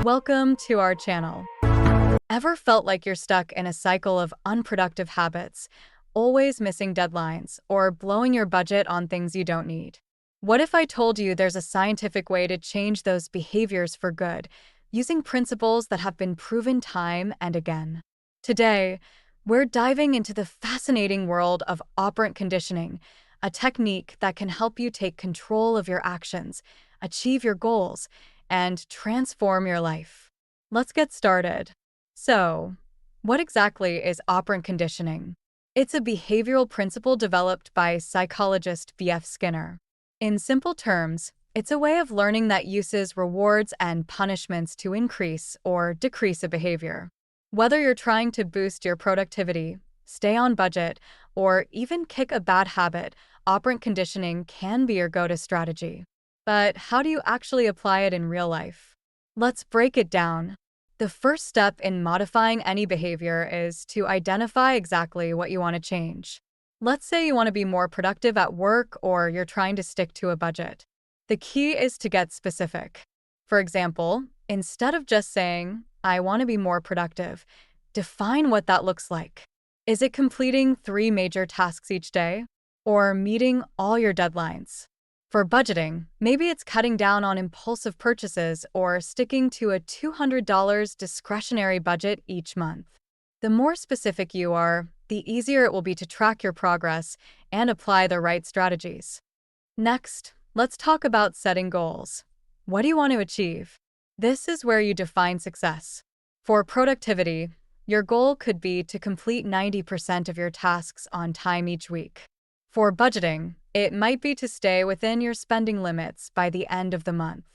Welcome to our channel. Ever felt like you're stuck in a cycle of unproductive habits, always missing deadlines, or blowing your budget on things you don't need? What if I told you there's a scientific way to change those behaviors for good, using principles that have been proven time and again? Today, we're diving into the fascinating world of operant conditioning, a technique that can help you take control of your actions, achieve your goals, and transform your life. Let's get started. So, what exactly is operant conditioning? It's a behavioral principle developed by psychologist B.F. Skinner. In simple terms, it's a way of learning that uses rewards and punishments to increase or decrease a behavior. Whether you're trying to boost your productivity, stay on budget, or even kick a bad habit, operant conditioning can be your go-to strategy. But how do you actually apply it in real life? Let's break it down. The first step in modifying any behavior is to identify exactly what you want to change. Let's say you want to be more productive at work or you're trying to stick to a budget. The key is to get specific. For example, instead of just saying, "I want to be more productive," define what that looks like. Is it completing 3 major tasks each day? Or meeting all your deadlines? For budgeting, maybe it's cutting down on impulsive purchases or sticking to a $200 discretionary budget each month. The more specific you are, the easier it will be to track your progress and apply the right strategies. Next, let's talk about setting goals. What do you want to achieve? This is where you define success. For productivity, your goal could be to complete 90% of your tasks on time each week. For budgeting, it might be to stay within your spending limits by the end of the month.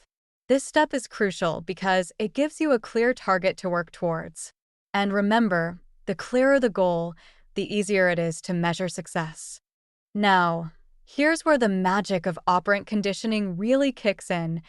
This step is crucial because it gives you a clear target to work towards. And remember, the clearer the goal, the easier it is to measure success. Now, here's where the magic of operant conditioning really kicks in: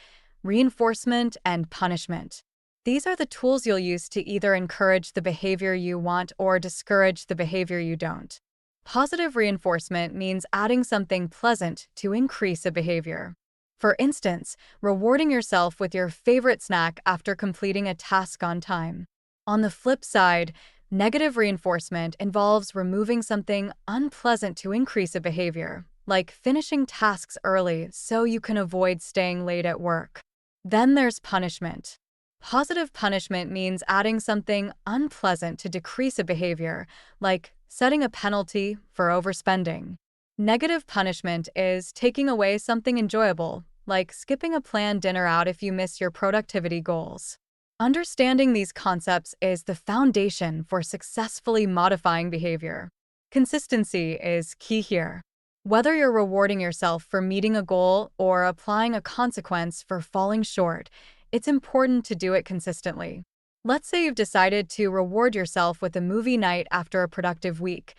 reinforcement and punishment. These are the tools you'll use to either encourage the behavior you want or discourage the behavior you don't. Positive reinforcement means adding something pleasant to increase a behavior. For instance, rewarding yourself with your favorite snack after completing a task on time. On the flip side, negative reinforcement involves removing something unpleasant to increase a behavior, like finishing tasks early so you can avoid staying late at work. Then there's punishment. Positive punishment means adding something unpleasant to decrease a behavior, like setting a penalty for overspending. Negative punishment is taking away something enjoyable, like skipping a planned dinner out if you miss your productivity goals. Understanding these concepts is the foundation for successfully modifying behavior. Consistency is key here. Whether you're rewarding yourself for meeting a goal or applying a consequence for falling short, it's important to do it consistently. Let's say you've decided to reward yourself with a movie night after a productive week.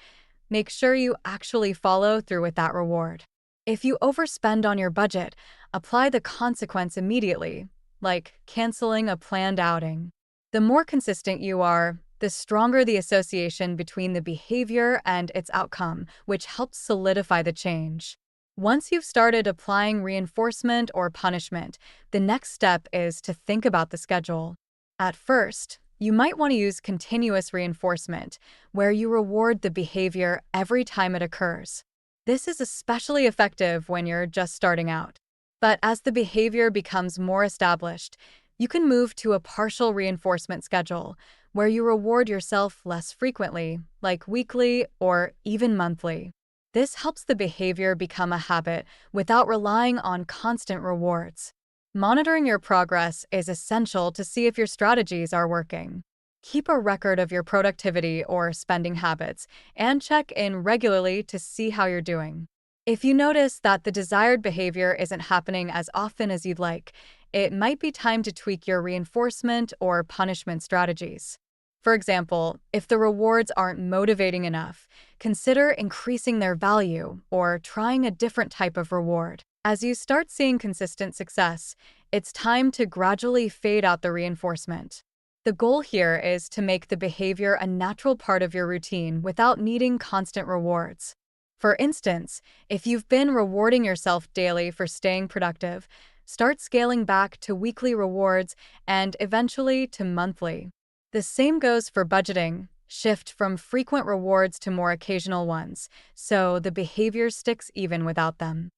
Make sure you actually follow through with that reward. If you overspend on your budget, apply the consequence immediately, like canceling a planned outing. The more consistent you are, the stronger the association between the behavior and its outcome, which helps solidify the change. Once you've started applying reinforcement or punishment, the next step is to think about the schedule. At first, you might want to use continuous reinforcement, where you reward the behavior every time it occurs. This is especially effective when you're just starting out. But as the behavior becomes more established, you can move to a partial reinforcement schedule, where you reward yourself less frequently, like weekly or even monthly. This helps the behavior become a habit without relying on constant rewards. Monitoring your progress is essential to see if your strategies are working. Keep a record of your productivity or spending habits and check in regularly to see how you're doing. If you notice that the desired behavior isn't happening as often as you'd like, it might be time to tweak your reinforcement or punishment strategies. For example, if the rewards aren't motivating enough, consider increasing their value or trying a different type of reward. As you start seeing consistent success, it's time to gradually fade out the reinforcement. The goal here is to make the behavior a natural part of your routine without needing constant rewards. For instance, if you've been rewarding yourself daily for staying productive, Start scaling back to weekly rewards and eventually to monthly. The same goes for budgeting. Shift from frequent rewards to more occasional ones, so the behavior sticks even without them.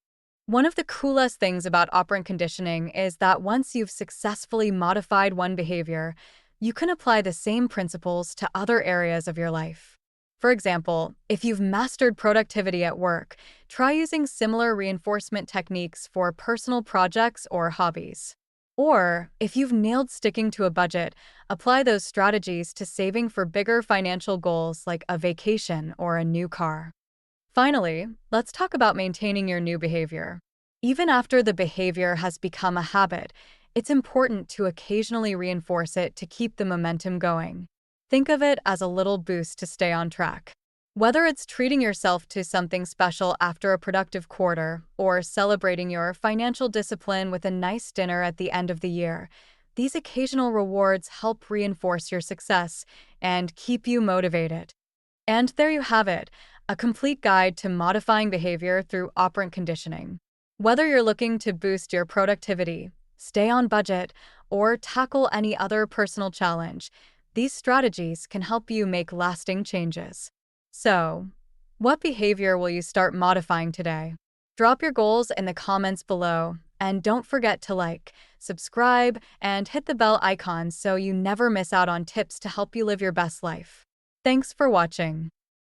One of the coolest things about operant conditioning is that once you've successfully modified one behavior, you can apply the same principles to other areas of your life. For example, if you've mastered productivity at work, try using similar reinforcement techniques for personal projects or hobbies. Or, if you've nailed sticking to a budget, apply those strategies to saving for bigger financial goals like a vacation or a new car. Finally, let's talk about maintaining your new behavior. Even after the behavior has become a habit, it's important to occasionally reinforce it to keep the momentum going. Think of it as a little boost to stay on track. Whether it's treating yourself to something special after a productive quarter or celebrating your financial discipline with a nice dinner at the end of the year, these occasional rewards help reinforce your success and keep you motivated. And there you have it, a complete guide to modifying behavior through operant conditioning. Whether you're looking to boost your productivity, stay on budget, or tackle any other personal challenge, these strategies can help you make lasting changes. So, what behavior will you start modifying today? Drop your goals in the comments below, and don't forget to like, subscribe, and hit the bell icon so you never miss out on tips to help you live your best life. Thanks for watching.